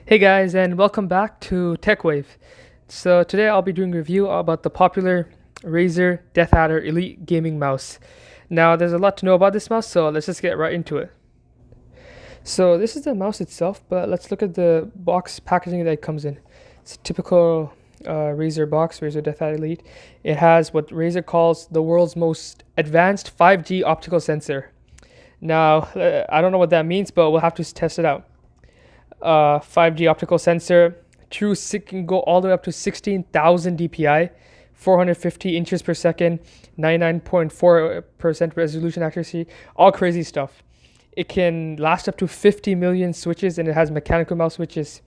Hey guys, and welcome back to TechWave. So today I'll be doing a review about the popular Razer Deathadder Elite Gaming Mouse. Now there's a lot to know about this mouse, so let's just get right into it. So this is the mouse itself, but let's look at the box packaging that it comes in. It's a typical Razer box, Razer Deathadder Elite. It has what Razer calls the world's most advanced 5G optical sensor. Now, I don't know what that means, but we'll have to test it out. 5G optical sensor. Can go all the way up to 16,000 dpi, 450 inches per second, 99.4% resolution accuracy, all crazy stuff. It can last up to 50 million switches, and it has mechanical mouse switches.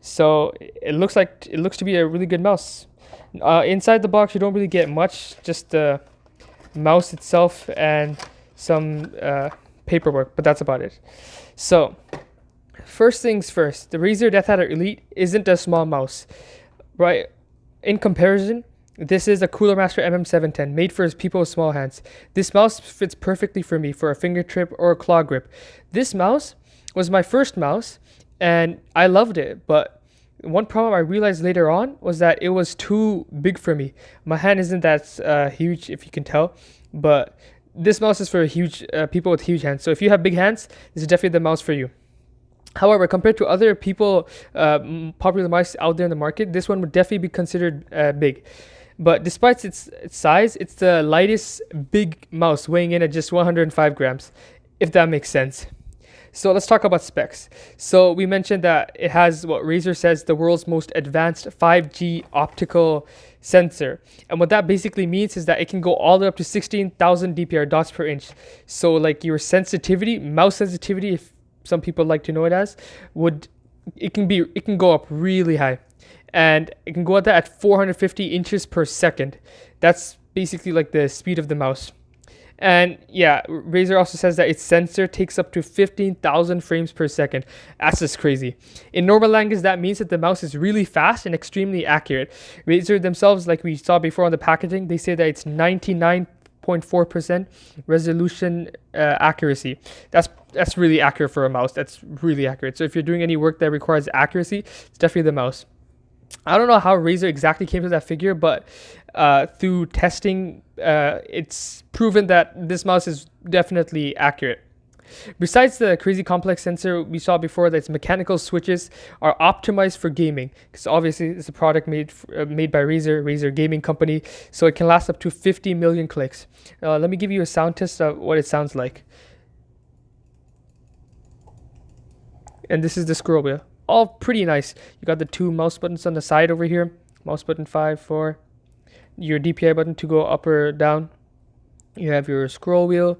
So it looks to be a really good mouse. Inside the box, you don't really get much, just the mouse itself and some paperwork, but that's about it. So first things first, the Razer Deathadder Elite isn't a small mouse, right? In comparison, this is a Cooler Master MM710 made for people with small hands. This mouse fits perfectly for me for a finger trip or a claw grip. This mouse was my first mouse and I loved it, but one problem I realized later on was that it was too big for me. My hand isn't that huge, if you can tell, but this mouse is for huge people with huge hands. So if you have big hands, this is definitely the mouse for you. However, compared to other popular mice out there in the market, this one would definitely be considered big. But despite its size, it's the lightest big mouse, weighing in at just 105 grams, if that makes sense. So let's talk about specs. So we mentioned that it has what Razer says the world's most advanced 5G optical sensor. And what that basically means is that it can go all the way up to 16,000 DPI, dots per inch. So like your sensitivity, mouse sensitivity, if some people like to know it as, it can go up really high, and it can go at that at 450 inches per second. That's basically like the speed of the mouse. And yeah, Razer also says that its sensor takes up to 15,000 frames per second. That's just crazy. In normal language, that means that the mouse is really fast and extremely accurate. Razer themselves, like we saw before on the packaging, they say that it's 99.4% resolution accuracy. That's really accurate for a mouse. That's really accurate. So if you're doing any work that requires accuracy, it's definitely the mouse. I don't know how Razer exactly came to that figure, but through testing, it's proven that this mouse is definitely accurate. Besides the crazy complex sensor we saw before, that its mechanical switches are optimized for gaming, because obviously it's a product made by Razer gaming company, so it can last up to 50 million clicks. Let me give you a sound test of what it sounds like. And this is the scroll wheel. All pretty nice. You got the two mouse buttons on the side over here. Mouse button 5 for your DPI button to go up or down. You have your scroll wheel.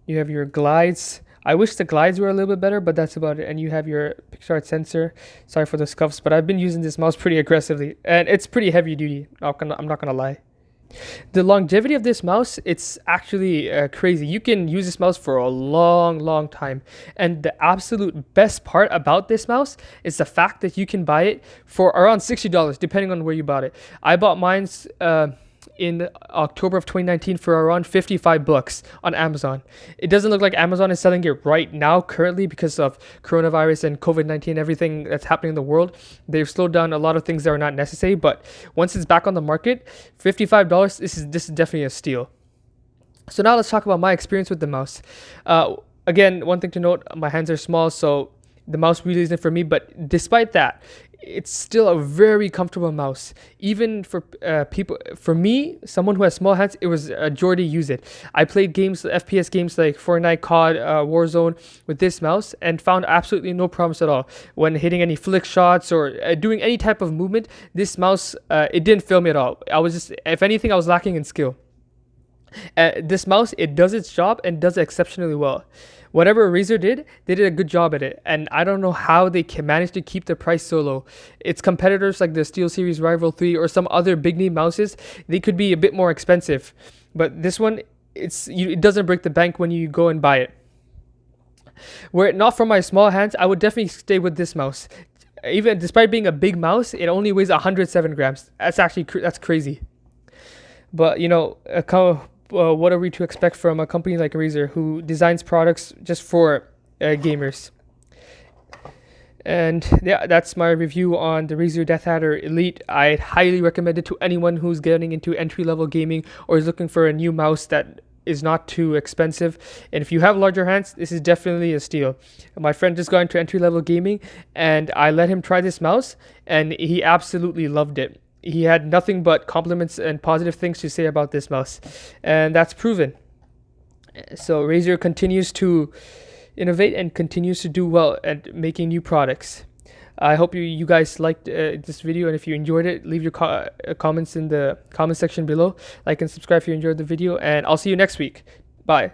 You have your glides. I wish the glides were a little bit better, but that's about it. And you have your PixArt sensor. Sorry for the scuffs, but I've been using this mouse pretty aggressively, and it's pretty heavy duty. I'm not gonna lie. The longevity of this mouse, it's actually crazy. You can use this mouse for a long time. And the absolute best part about this mouse is the fact that you can buy it for around $60, depending on where you bought it. I bought mine's in October of 2019 for around 55 bucks on Amazon. It doesn't look like Amazon is selling it right now currently because of coronavirus and COVID-19, everything that's happening in the world. They've slowed down a lot of things that are not necessary, but once it's back on the market, $55, this is definitely a steal. So now let's talk about my experience with the mouse. Again, one thing to note, my hands are small, so the mouse really isn't for me, but despite that, it's still a very comfortable mouse. Even for for me, someone who has small hands, it was a joy to use it. I played FPS games like Fortnite, COD, Warzone with this mouse and found absolutely no problems at all. When hitting any flick shots or doing any type of movement, this mouse, it didn't fail me at all. If anything, I was lacking in skill. This mouse, it does its job and does it exceptionally well. Whatever Razer did, they did a good job at it, and I don't know how they can manage to keep the price so low. Its competitors like the SteelSeries Rival 3 or some other big name mouses, they could be a bit more expensive, but this one, it doesn't break the bank when you go and buy it. Were it not for my small hands, I would definitely stay with this mouse. Even despite being a big mouse, it only weighs 107 grams. That's crazy. But what are we to expect from a company like Razer who designs products just for gamers? And yeah, that's my review on the Razer Deathadder Elite. I highly recommend it to anyone who's getting into entry level gaming or is looking for a new mouse that is not too expensive. And if you have larger hands, this is definitely a steal. My friend just got into entry level gaming and I let him try this mouse and he absolutely loved it. He had nothing but compliments and positive things to say about this mouse, and that's proven. So Razer continues to innovate and continues to do well at making new products. I hope you guys liked this video, and if you enjoyed it, leave your comments in the comment section below. Like and subscribe if you enjoyed the video, and I'll see you next week. Bye.